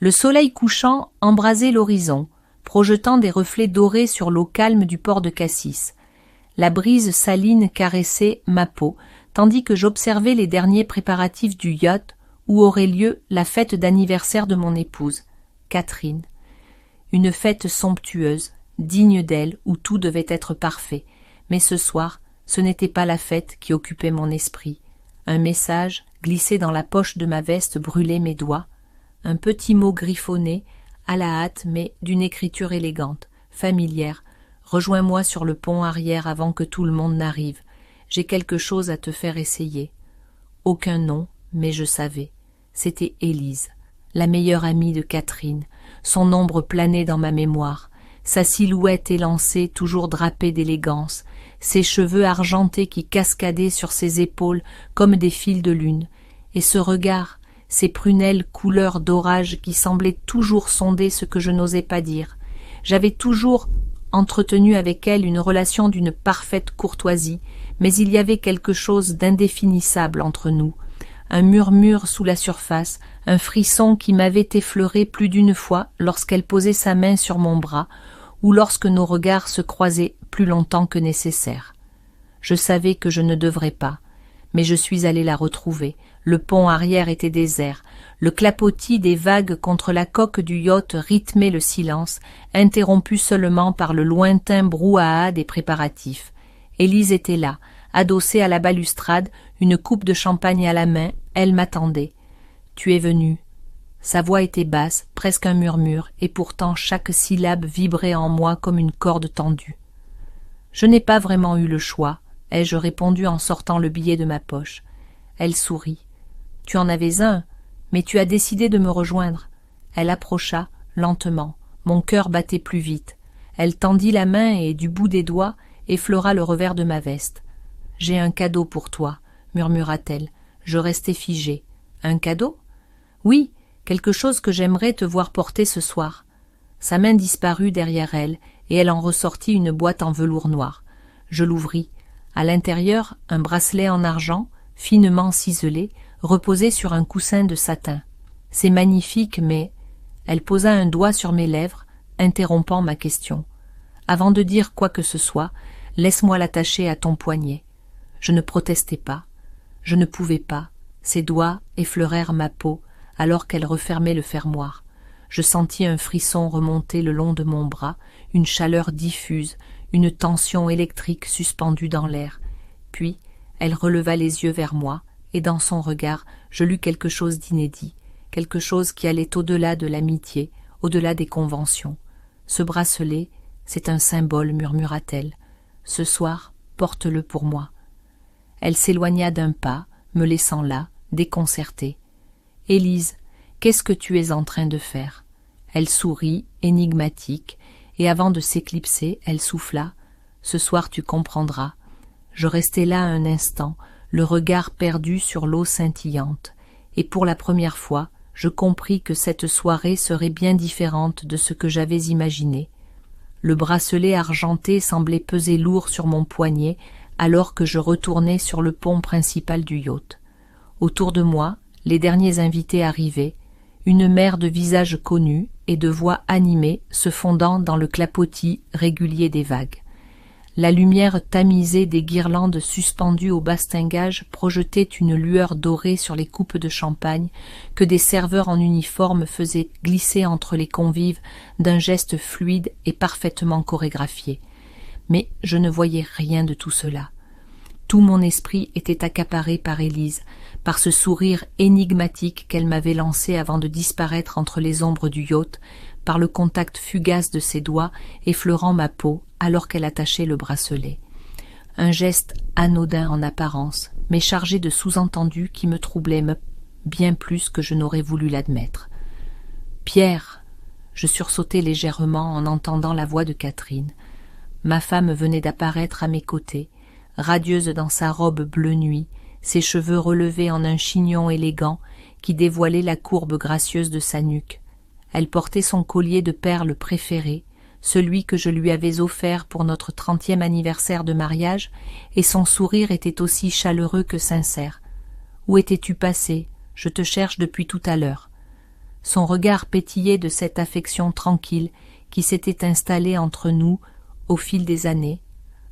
Le soleil couchant embrasait l'horizon, projetant des reflets dorés sur l'eau calme du port de Cassis. La brise saline caressait ma peau, tandis que j'observais les derniers préparatifs du yacht où aurait lieu la fête d'anniversaire de mon épouse, Catherine. Une fête somptueuse, digne d'elle, où tout devait être parfait. Mais ce soir, ce n'était pas la fête qui occupait mon esprit. Un message, glissé dans la poche de ma veste, brûlait mes doigts. Un petit mot griffonné, à la hâte, mais d'une écriture élégante, familière. Rejoins-moi sur le pont arrière avant que tout le monde n'arrive. J'ai quelque chose à te faire essayer. Aucun nom, mais je savais. C'était Élise, la meilleure amie de Catherine. Son ombre planait dans ma mémoire. Sa silhouette élancée, toujours drapée d'élégance. Ses cheveux argentés qui cascadaient sur ses épaules comme des fils de lune. Et ce regard, ces prunelles couleur d'orage qui semblaient toujours sonder ce que je n'osais pas dire. J'avais toujours entretenu avec elle une relation d'une parfaite courtoisie, mais il y avait quelque chose d'indéfinissable entre nous. Un murmure sous la surface, un frisson qui m'avait effleuré plus d'une fois lorsqu'elle posait sa main sur mon bras, ou lorsque nos regards se croisaient plus longtemps que nécessaire. Je savais que je ne devrais pas, mais je suis allé la retrouver. Le pont arrière était désert. Le clapotis des vagues contre la coque du yacht rythmait le silence, interrompu seulement par le lointain brouhaha des préparatifs. Élise était là, adossée à la balustrade, une coupe de champagne à la main, elle m'attendait. « Tu es venu. » Sa voix était basse, presque un murmure, et pourtant chaque syllabe vibrait en moi comme une corde tendue. Je n'ai pas vraiment eu le choix, ai-je répondu en sortant le billet de ma poche. Elle sourit. « Tu en avais un, mais tu as décidé de me rejoindre. » Elle approcha, lentement. Mon cœur battait plus vite. Elle tendit la main et, du bout des doigts, effleura le revers de ma veste. « J'ai un cadeau pour toi, » murmura-t-elle. Je restai figé. « Un cadeau ?»« Oui, quelque chose que j'aimerais te voir porter ce soir. » Sa main disparut derrière elle, et elle en ressortit une boîte en velours noir. Je l'ouvris. À l'intérieur, un bracelet en argent, finement ciselé, reposait sur un coussin de satin. « C'est magnifique, mais... » Elle posa un doigt sur mes lèvres, interrompant ma question. « Avant de dire quoi que ce soit, laisse-moi l'attacher à ton poignet. » Je ne protestai pas. Je ne pouvais pas. Ses doigts effleurèrent ma peau, alors qu'elle refermait le fermoir. Je sentis un frisson remonter le long de mon bras, une chaleur diffuse, une tension électrique suspendue dans l'air. Puis, elle releva les yeux vers moi, et dans son regard, je lus quelque chose d'inédit, quelque chose qui allait au-delà de l'amitié, au-delà des conventions. Ce bracelet, c'est un symbole, murmura-t-elle. Ce soir, porte-le pour moi. Elle s'éloigna d'un pas, me laissant là, déconcertée. « Élise, qu'est-ce que tu es en train de faire ?» Elle sourit, énigmatique, et avant de s'éclipser, elle souffla. « Ce soir tu comprendras. » Je restai là un instant, le regard perdu sur l'eau scintillante, et pour la première fois, je compris que cette soirée serait bien différente de ce que j'avais imaginé. Le bracelet argenté semblait peser lourd sur mon poignet, alors que je retournais sur le pont principal du yacht. Autour de moi, les derniers invités arrivaient, une mer de visages connus et de voix animées se fondant dans le clapotis régulier des vagues. La lumière tamisée des guirlandes suspendues au bastingage projetait une lueur dorée sur les coupes de champagne que des serveurs en uniforme faisaient glisser entre les convives d'un geste fluide et parfaitement chorégraphié. Mais je ne voyais rien de tout cela. Tout mon esprit était accaparé par Élise, par ce sourire énigmatique qu'elle m'avait lancé avant de disparaître entre les ombres du yacht, par le contact fugace de ses doigts effleurant ma peau alors qu'elle attachait le bracelet. Un geste anodin en apparence, mais chargé de sous-entendus qui me troublaient bien plus que je n'aurais voulu l'admettre. « Pierre !» Je sursautai légèrement en entendant la voix de Catherine. Ma femme venait d'apparaître à mes côtés, radieuse dans sa robe bleu nuit, ses cheveux relevés en un chignon élégant qui dévoilait la courbe gracieuse de sa nuque. Elle portait son collier de perles préféré, celui que je lui avais offert pour notre 30e anniversaire de mariage, et son sourire était aussi chaleureux que sincère. « Où étais-tu passé ? Je te cherche depuis tout à l'heure. » Son regard pétillait de cette affection tranquille qui s'était installée entre nous au fil des années,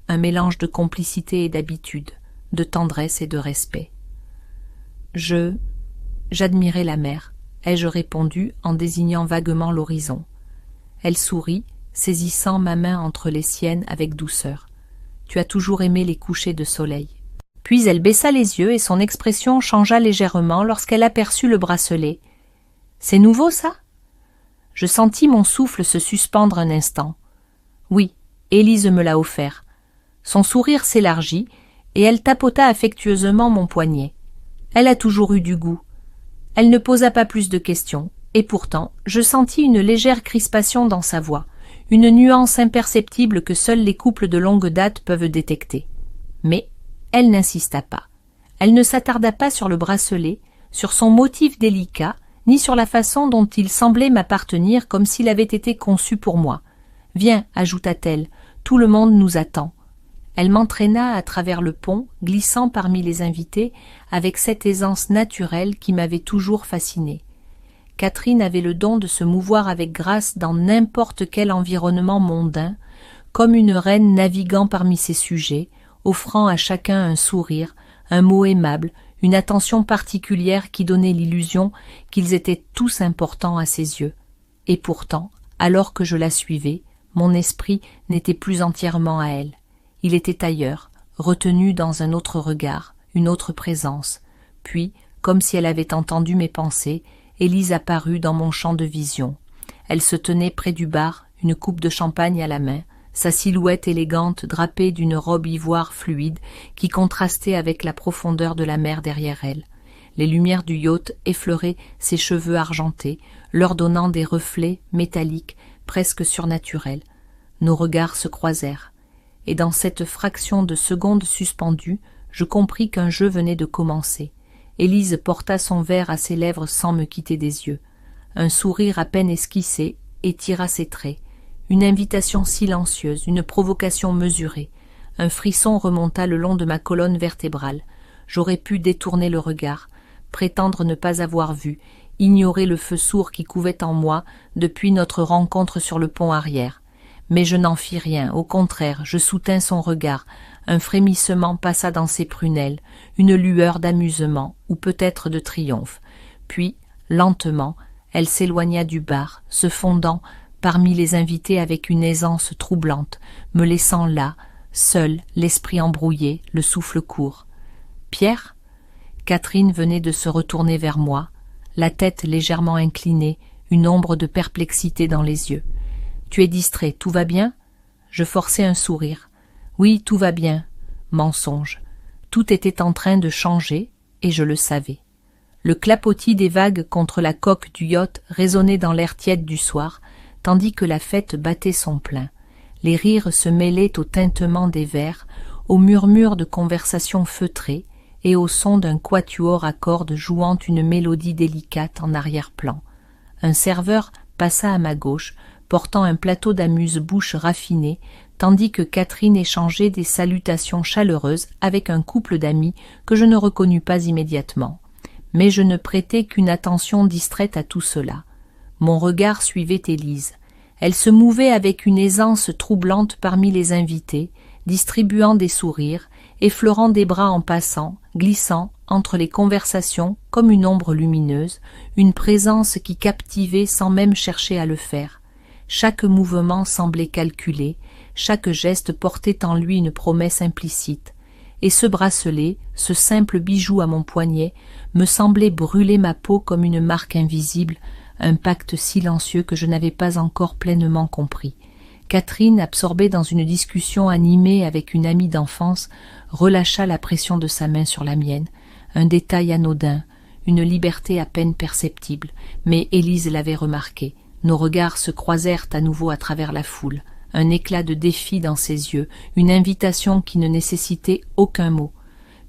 un mélange de complicité et d'habitude, de tendresse et de respect. J'admirais la mer, ai-je répondu en désignant vaguement l'horizon. Elle sourit, saisissant ma main entre les siennes avec douceur. Tu as toujours aimé les couchers de soleil. Puis elle baissa les yeux et son expression changea légèrement lorsqu'elle aperçut le bracelet. C'est nouveau, ça? Je sentis mon souffle se suspendre un instant. Oui, Élise me l'a offert. Son sourire s'élargit et elle tapota affectueusement mon poignet. Elle a toujours eu du goût. Elle ne posa pas plus de questions, et pourtant je sentis une légère crispation dans sa voix, une nuance imperceptible que seuls les couples de longue date peuvent détecter. Mais elle n'insista pas. Elle ne s'attarda pas sur le bracelet, sur son motif délicat, ni sur la façon dont il semblait m'appartenir comme s'il avait été conçu pour moi. « Viens, ajouta-t-elle, tout le monde nous attend. » Elle m'entraîna à travers le pont, glissant parmi les invités, avec cette aisance naturelle qui m'avait toujours fascinée. Catherine avait le don de se mouvoir avec grâce dans n'importe quel environnement mondain, comme une reine naviguant parmi ses sujets, offrant à chacun un sourire, un mot aimable, une attention particulière qui donnait l'illusion qu'ils étaient tous importants à ses yeux. Et pourtant, alors que je la suivais, mon esprit n'était plus entièrement à elle. Il était ailleurs, retenu dans un autre regard, une autre présence. Puis, comme si elle avait entendu mes pensées, Élise apparut dans mon champ de vision. Elle se tenait près du bar, une coupe de champagne à la main, sa silhouette élégante drapée d'une robe ivoire fluide qui contrastait avec la profondeur de la mer derrière elle. Les lumières du yacht effleuraient ses cheveux argentés, leur donnant des reflets métalliques presque surnaturels. Nos regards se croisèrent, et dans cette fraction de seconde suspendue, je compris qu'un jeu venait de commencer. Élise porta son verre à ses lèvres sans me quitter des yeux. Un sourire à peine esquissé étira ses traits. Une invitation silencieuse, une provocation mesurée. Un frisson remonta le long de ma colonne vertébrale. J'aurais pu détourner le regard, prétendre ne pas avoir vu, ignorer le feu sourd qui couvait en moi depuis notre rencontre sur le pont arrière. Mais je n'en fis rien, au contraire, je soutins son regard. Un frémissement passa dans ses prunelles, une lueur d'amusement, ou peut-être de triomphe. Puis, lentement, elle s'éloigna du bar, se fondant parmi les invités avec une aisance troublante, me laissant là, seul, l'esprit embrouillé, le souffle court. « Pierre ?» Catherine venait de se retourner vers moi, la tête légèrement inclinée, une ombre de perplexité dans les yeux. « Tu es distrait, tout va bien ?» Je forçai un sourire. « Oui, tout va bien. » Mensonge. Tout était en train de changer, et je le savais. Le clapotis des vagues contre la coque du yacht résonnait dans l'air tiède du soir, tandis que la fête battait son plein. Les rires se mêlaient au tintement des verres, au murmure de conversations feutrées et au son d'un quatuor à cordes jouant une mélodie délicate en arrière-plan. Un serveur passa à ma gauche, portant un plateau d'amuse-bouche raffiné, tandis que Catherine échangeait des salutations chaleureuses avec un couple d'amis que je ne reconnus pas immédiatement. Mais je ne prêtai qu'une attention distraite à tout cela. Mon regard suivait Élise. Elle se mouvait avec une aisance troublante parmi les invités, distribuant des sourires, effleurant des bras en passant, glissant entre les conversations comme une ombre lumineuse, une présence qui captivait sans même chercher à le faire. Chaque mouvement semblait calculé, chaque geste portait en lui une promesse implicite. Et ce bracelet, ce simple bijou à mon poignet, me semblait brûler ma peau comme une marque invisible, un pacte silencieux que je n'avais pas encore pleinement compris. Catherine, absorbée dans une discussion animée avec une amie d'enfance, relâcha la pression de sa main sur la mienne. Un détail anodin, une liberté à peine perceptible, mais Élise l'avait remarqué. Nos regards se croisèrent à nouveau à travers la foule. Un éclat de défi dans ses yeux, une invitation qui ne nécessitait aucun mot.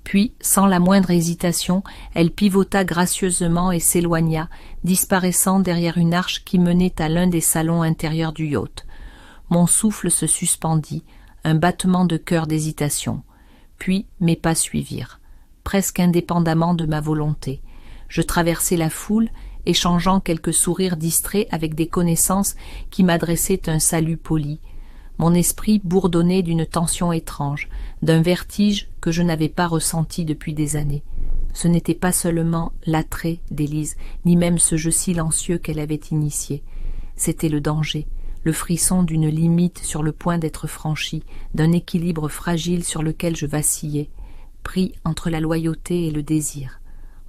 Puis, sans la moindre hésitation, elle pivota gracieusement et s'éloigna, disparaissant derrière une arche qui menait à l'un des salons intérieurs du yacht. Mon souffle se suspendit, un battement de cœur d'hésitation. Puis mes pas suivirent, presque indépendamment de ma volonté. Je traversai la foule échangeant quelques sourires distraits avec des connaissances qui m'adressaient un salut poli. Mon esprit bourdonnait d'une tension étrange, d'un vertige que je n'avais pas ressenti depuis des années. Ce n'était pas seulement l'attrait d'Élise, ni même ce jeu silencieux qu'elle avait initié. C'était le danger, le frisson d'une limite sur le point d'être franchie, d'un équilibre fragile sur lequel je vacillais, pris entre la loyauté et le désir,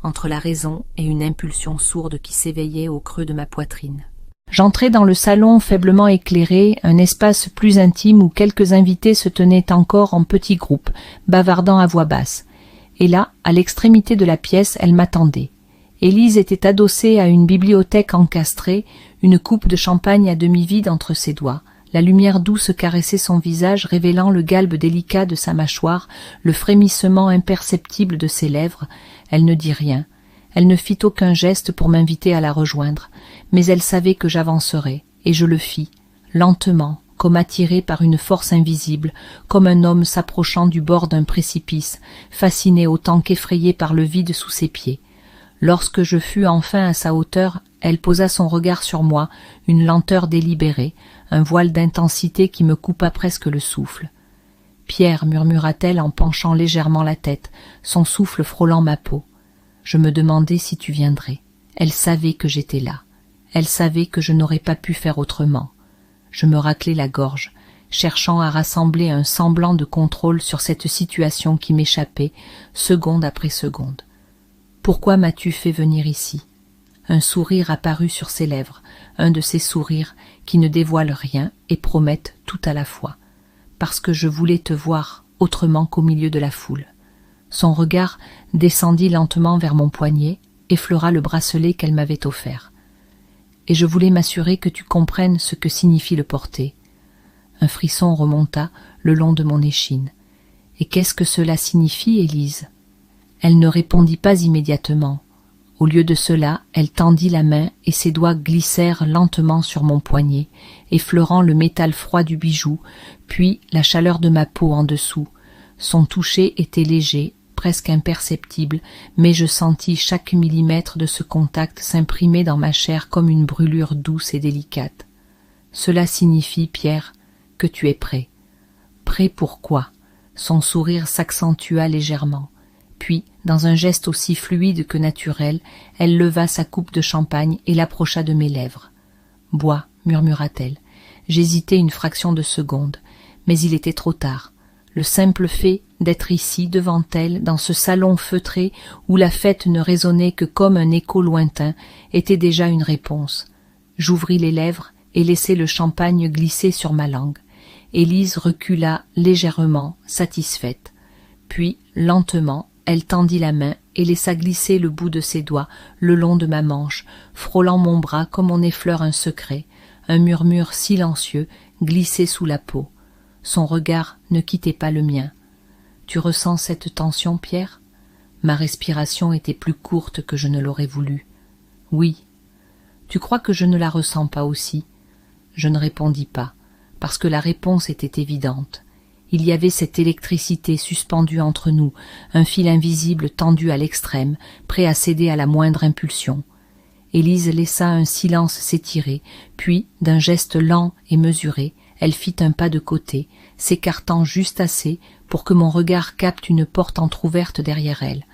entre la raison et une impulsion sourde qui s'éveillait au creux de ma poitrine. J'entrai dans le salon faiblement éclairé, un espace plus intime où quelques invités se tenaient encore en petits groupes, bavardant à voix basse. Et là, à l'extrémité de la pièce, elle m'attendait. Élise était adossée à une bibliothèque encastrée, une coupe de champagne à demi vide entre ses doigts. La lumière douce caressait son visage, révélant le galbe délicat de sa mâchoire, le frémissement imperceptible de ses lèvres. Elle ne dit rien. Elle ne fit aucun geste pour m'inviter à la rejoindre, mais elle savait que j'avancerais, et je le fis, lentement, comme attiré par une force invisible, comme un homme s'approchant du bord d'un précipice, fasciné autant qu'effrayé par le vide sous ses pieds. Lorsque je fus enfin à sa hauteur, elle posa son regard sur moi, une lenteur délibérée, un voile d'intensité qui me coupa presque le souffle. « Pierre » murmura-t-elle en penchant légèrement la tête, son souffle frôlant ma peau. Je me demandais si tu viendrais. Elle savait que j'étais là. Elle savait que je n'aurais pas pu faire autrement. Je me raclai la gorge, cherchant à rassembler un semblant de contrôle sur cette situation qui m'échappait, seconde après seconde. « Pourquoi m'as-tu fait venir ici ?» Un sourire apparut sur ses lèvres, un de ces sourires qui ne dévoilent rien et promettent tout à la fois. Parce que je voulais te voir autrement qu'au milieu de la foule. Son regard descendit lentement vers mon poignet, effleura le bracelet qu'elle m'avait offert. Et je voulais m'assurer que tu comprennes ce que signifie le porter. Un frisson remonta le long de mon échine. Et qu'est-ce que cela signifie, Élise ? Elle ne répondit pas immédiatement. Au lieu de cela, elle tendit la main et ses doigts glissèrent lentement sur mon poignet, effleurant le métal froid du bijou, puis la chaleur de ma peau en dessous. Son toucher était léger, presque imperceptible, mais je sentis chaque millimètre de ce contact s'imprimer dans ma chair comme une brûlure douce et délicate. Cela signifie, Pierre, que tu es prêt. Prêt pour quoi ? Son sourire s'accentua légèrement. Puis, dans un geste aussi fluide que naturel, elle leva sa coupe de champagne et l'approcha de mes lèvres. « Bois » murmura-t-elle. J'hésitai une fraction de seconde, mais il était trop tard. Le simple fait d'être ici, devant elle, dans ce salon feutré où la fête ne résonnait que comme un écho lointain, était déjà une réponse. J'ouvris les lèvres et laissai le champagne glisser sur ma langue. Élise recula légèrement, satisfaite. Puis, lentement, elle tendit la main et laissa glisser le bout de ses doigts le long de ma manche, frôlant mon bras comme on effleure un secret, un murmure silencieux glissait sous la peau. Son regard ne quittait pas le mien. « Tu ressens cette tension, Pierre ?» Ma respiration était plus courte que je ne l'aurais voulu. « Oui. »« Tu crois que je ne la ressens pas aussi ?» Je ne répondis pas, parce que la réponse était évidente. Il y avait cette électricité suspendue entre nous, un fil invisible tendu à l'extrême, prêt à céder à la moindre impulsion. Élise laissa un silence s'étirer, puis, d'un geste lent et mesuré, elle fit un pas de côté, s'écartant juste assez pour que mon regard capte une porte entr'ouverte derrière elle.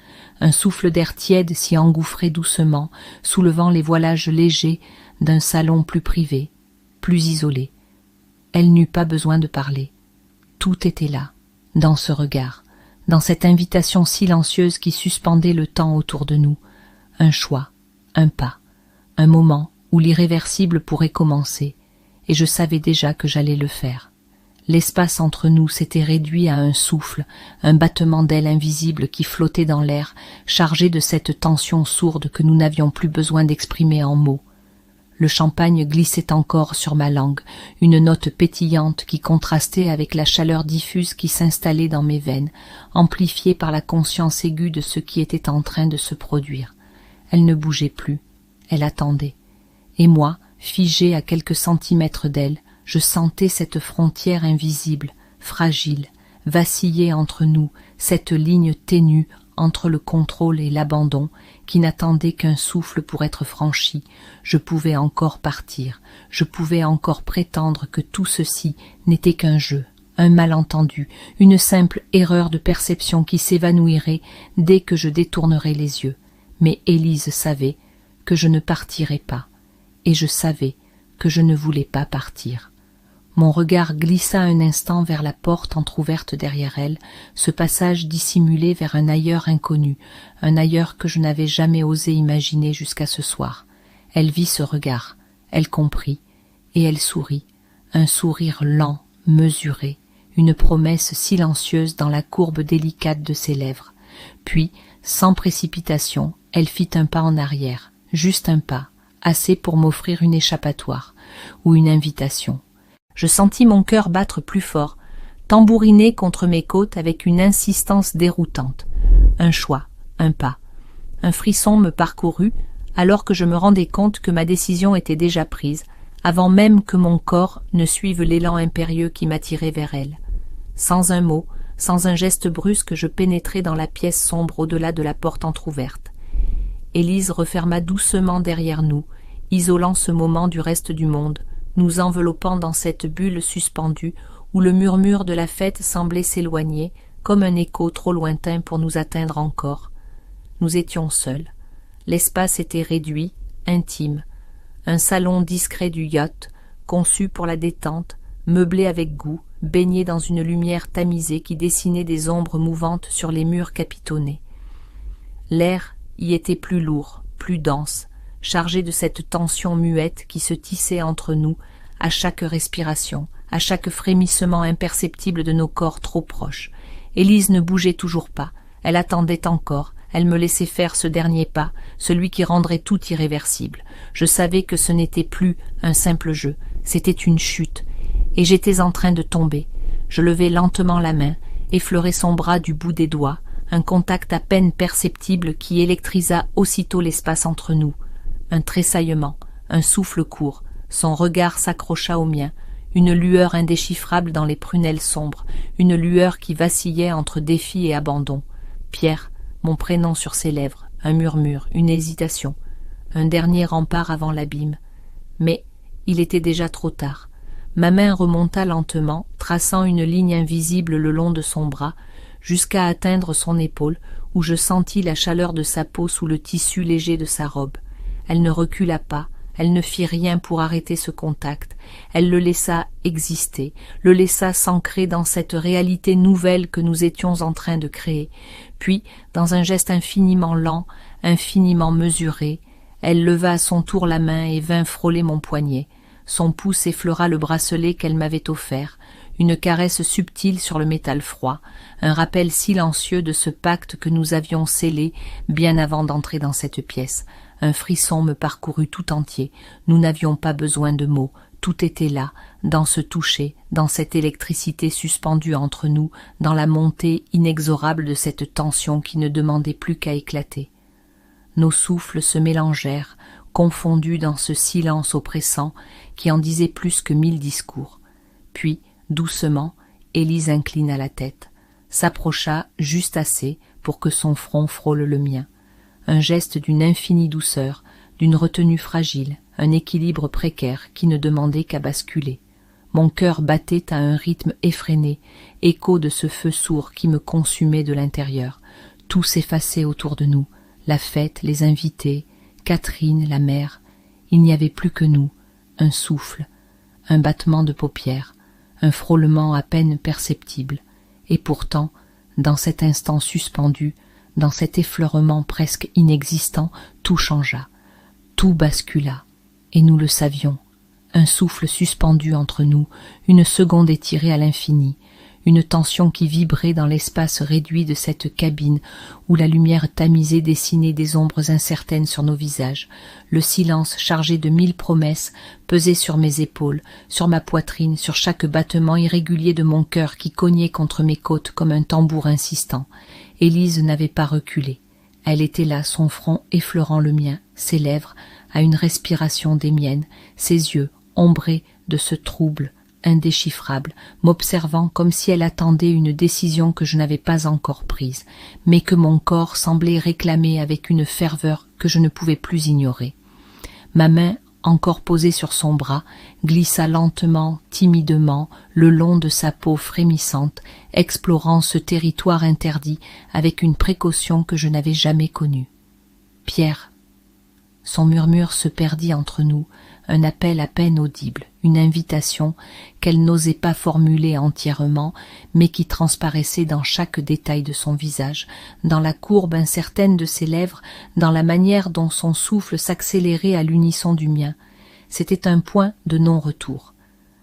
Un souffle d'air tiède s'y engouffrait doucement, soulevant les voilages légers d'un salon plus privé, plus isolé. Elle n'eut pas besoin de parler. Tout était là, dans ce regard, dans cette invitation silencieuse qui suspendait le temps autour de nous. Un choix, un pas, un moment où l'irréversible pourrait commencer, et je savais déjà que j'allais le faire. L'espace entre nous s'était réduit à un souffle, un battement d'ailes invisible qui flottait dans l'air, chargé de cette tension sourde que nous n'avions plus besoin d'exprimer en mots. Le champagne glissait encore sur ma langue, une note pétillante qui contrastait avec la chaleur diffuse qui s'installait dans mes veines, amplifiée par la conscience aiguë de ce qui était en train de se produire. Elle ne bougeait plus, elle attendait. Et moi, figé à quelques centimètres d'elle, je sentais cette frontière invisible, fragile, vaciller entre nous, cette ligne ténue entre le contrôle et l'abandon, qui n'attendait qu'un souffle pour être franchi. Je pouvais encore partir, je pouvais encore prétendre que tout ceci n'était qu'un jeu, un malentendu, une simple erreur de perception qui s'évanouirait dès que je détournerais les yeux. Mais Élise savait que je ne partirais pas, et je savais que je ne voulais pas partir. Mon regard glissa un instant vers la porte entr'ouverte derrière elle, ce passage dissimulé vers un ailleurs inconnu, un ailleurs que je n'avais jamais osé imaginer jusqu'à ce soir. Elle vit ce regard, elle comprit, et elle sourit, un sourire lent, mesuré, une promesse silencieuse dans la courbe délicate de ses lèvres. Puis, sans précipitation, elle fit un pas en arrière, juste un pas, assez pour m'offrir une échappatoire, ou une invitation. Je sentis mon cœur battre plus fort, tambouriner contre mes côtes avec une insistance déroutante. Un choix, un pas. Un frisson me parcourut, alors que je me rendais compte que ma décision était déjà prise, avant même que mon corps ne suive l'élan impérieux qui m'attirait vers elle. Sans un mot, sans un geste brusque, je pénétrai dans la pièce sombre au-delà de la porte entr'ouverte. Élise referma doucement derrière nous, isolant ce moment du reste du monde, nous enveloppant dans cette bulle suspendue où le murmure de la fête semblait s'éloigner, comme un écho trop lointain pour nous atteindre encore. Nous étions seuls. L'espace était réduit, intime. Un salon discret du yacht, conçu pour la détente, meublé avec goût, baigné dans une lumière tamisée qui dessinait des ombres mouvantes sur les murs capitonnés. L'air y était plus lourd, plus dense, chargé de cette tension muette qui se tissait entre nous à chaque respiration, à chaque frémissement imperceptible de nos corps trop proches. Élise ne bougeait toujours pas, elle attendait encore, elle me laissait faire ce dernier pas, celui qui rendrait tout irréversible. Je savais que ce n'était plus un simple jeu, c'était une chute, et j'étais en train de tomber. Je levai lentement la main, effleurai son bras du bout des doigts, un contact à peine perceptible qui électrisa aussitôt l'espace entre nous. Un tressaillement, un souffle court, son regard s'accrocha au mien, une lueur indéchiffrable dans les prunelles sombres, une lueur qui vacillait entre défi et abandon. Pierre, mon prénom sur ses lèvres, un murmure, une hésitation, un dernier rempart avant l'abîme. Mais il était déjà trop tard. Ma main remonta lentement, traçant une ligne invisible le long de son bras, jusqu'à atteindre son épaule, où je sentis la chaleur de sa peau sous le tissu léger de sa robe. Elle ne recula pas, elle ne fit rien pour arrêter ce contact, elle le laissa exister, le laissa s'ancrer dans cette réalité nouvelle que nous étions en train de créer. Puis, dans un geste infiniment lent, infiniment mesuré, elle leva à son tour la main et vint frôler mon poignet. Son pouce effleura le bracelet qu'elle m'avait offert, une caresse subtile sur le métal froid, un rappel silencieux de ce pacte que nous avions scellé bien avant d'entrer dans cette pièce. Un frisson me parcourut tout entier, nous n'avions pas besoin de mots, tout était là, dans ce toucher, dans cette électricité suspendue entre nous, dans la montée inexorable de cette tension qui ne demandait plus qu'à éclater. Nos souffles se mélangèrent, confondus dans ce silence oppressant qui en disait plus que 1000 discours. Puis, doucement, Élise inclina la tête, s'approcha juste assez pour que son front frôle le mien. Un geste d'une infinie douceur, d'une retenue fragile, un équilibre précaire qui ne demandait qu'à basculer. Mon cœur battait à un rythme effréné, écho de ce feu sourd qui me consumait de l'intérieur. Tout s'effaçait autour de nous, la fête, les invités, Catherine, la mère. Il n'y avait plus que nous, un souffle, un battement de paupières, un frôlement à peine perceptible. Et pourtant, dans cet instant suspendu, dans cet effleurement presque inexistant, tout changea, tout bascula, et nous le savions. Un souffle suspendu entre nous, une seconde étirée à l'infini, une tension qui vibrait dans l'espace réduit de cette cabine où la lumière tamisée dessinait des ombres incertaines sur nos visages. Le silence chargé de 1000 promesses pesait sur mes épaules, sur ma poitrine, sur chaque battement irrégulier de mon cœur qui cognait contre mes côtes comme un tambour insistant. Élise n'avait pas reculé. Elle était là, son front effleurant le mien, ses lèvres à une respiration des miennes, ses yeux ombrés de ce trouble indéchiffrable, m'observant comme si elle attendait une décision que je n'avais pas encore prise, mais que mon corps semblait réclamer avec une ferveur que je ne pouvais plus ignorer. Ma main, encore posée sur son bras, glissa lentement, timidement, le long de sa peau frémissante, explorant ce territoire interdit avec une précaution que je n'avais jamais connue. « Pierre !» Son murmure se perdit entre nous, un appel à peine audible, une invitation qu'elle n'osait pas formuler entièrement, mais qui transparaissait dans chaque détail de son visage, dans la courbe incertaine de ses lèvres, dans la manière dont son souffle s'accélérait à l'unisson du mien. C'était un point de non-retour,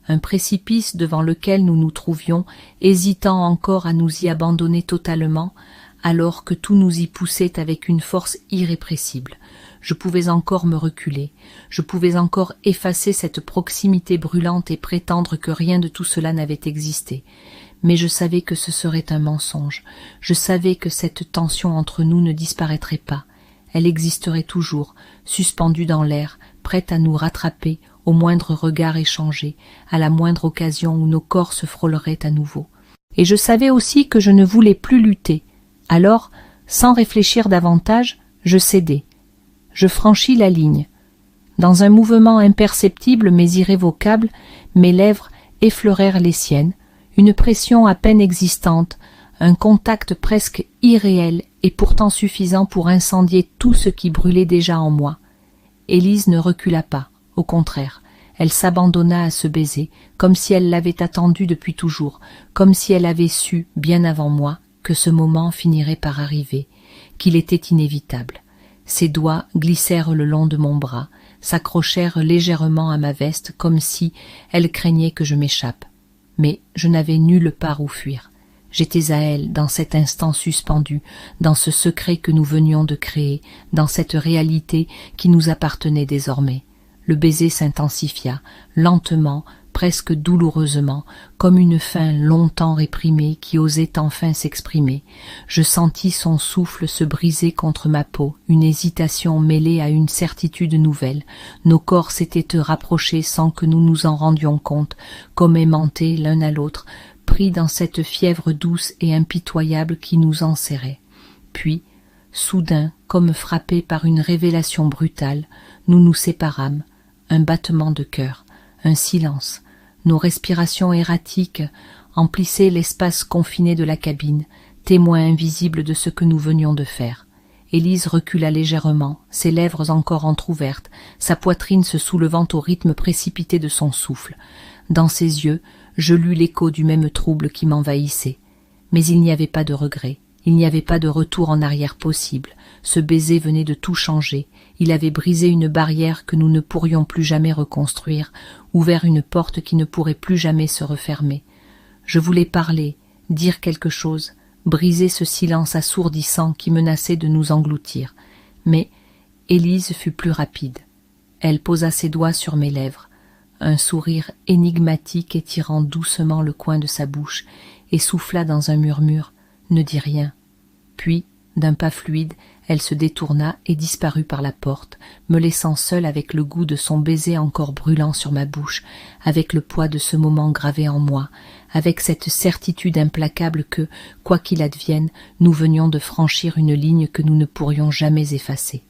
un précipice devant lequel nous nous trouvions, hésitant encore à nous y abandonner totalement, alors que tout nous y poussait avec une force irrépressible. Je pouvais encore me reculer, je pouvais encore effacer cette proximité brûlante et prétendre que rien de tout cela n'avait existé. Mais je savais que ce serait un mensonge, je savais que cette tension entre nous ne disparaîtrait pas, elle existerait toujours, suspendue dans l'air, prête à nous rattraper au moindre regard échangé, à la moindre occasion où nos corps se frôleraient à nouveau. Et je savais aussi que je ne voulais plus lutter. Alors, sans réfléchir davantage, je cédai. Je franchis la ligne. Dans un mouvement imperceptible mais irrévocable, mes lèvres effleurèrent les siennes, une pression à peine existante, un contact presque irréel et pourtant suffisant pour incendier tout ce qui brûlait déjà en moi. Élise ne recula pas, au contraire, elle s'abandonna à ce baiser, comme si elle l'avait attendu depuis toujours, comme si elle avait su, bien avant moi, que ce moment finirait par arriver, qu'il était inévitable. Ses doigts glissèrent le long de mon bras, s'accrochèrent légèrement à ma veste comme si elle craignait que je m'échappe. Mais je n'avais nulle part où fuir. J'étais à elle dans cet instant suspendu, dans ce secret que nous venions de créer, dans cette réalité qui nous appartenait désormais. Le baiser s'intensifia, lentement, presque douloureusement, comme une faim longtemps réprimée qui osait enfin s'exprimer. Je sentis son souffle se briser contre ma peau, une hésitation mêlée à une certitude nouvelle. Nos corps s'étaient rapprochés sans que nous nous en rendions compte, comme aimantés l'un à l'autre, pris dans cette fièvre douce et impitoyable qui nous enserrait. Puis, soudain, comme frappés par une révélation brutale, nous nous séparâmes. Un battement de cœur, un silence. Nos respirations erratiques emplissaient l'espace confiné de la cabine, témoin invisible de ce que nous venions de faire. Élise recula légèrement, ses lèvres encore entr'ouvertes, sa poitrine se soulevant au rythme précipité de son souffle. Dans ses yeux, je lus l'écho du même trouble qui m'envahissait. Mais il n'y avait pas de regret, il n'y avait pas de retour en arrière possible. Ce baiser venait de tout changer. Il avait brisé une barrière que nous ne pourrions plus jamais reconstruire, ouvert une porte qui ne pourrait plus jamais se refermer. Je voulais parler, dire quelque chose, briser ce silence assourdissant qui menaçait de nous engloutir. Mais Élise fut plus rapide. Elle posa ses doigts sur mes lèvres, un sourire énigmatique étirant doucement le coin de sa bouche, et souffla dans un murmure « Ne dis rien ». Puis, d'un pas fluide, elle se détourna et disparut par la porte, me laissant seule avec le goût de son baiser encore brûlant sur ma bouche, avec le poids de ce moment gravé en moi, avec cette certitude implacable que, quoi qu'il advienne, nous venions de franchir une ligne que nous ne pourrions jamais effacer.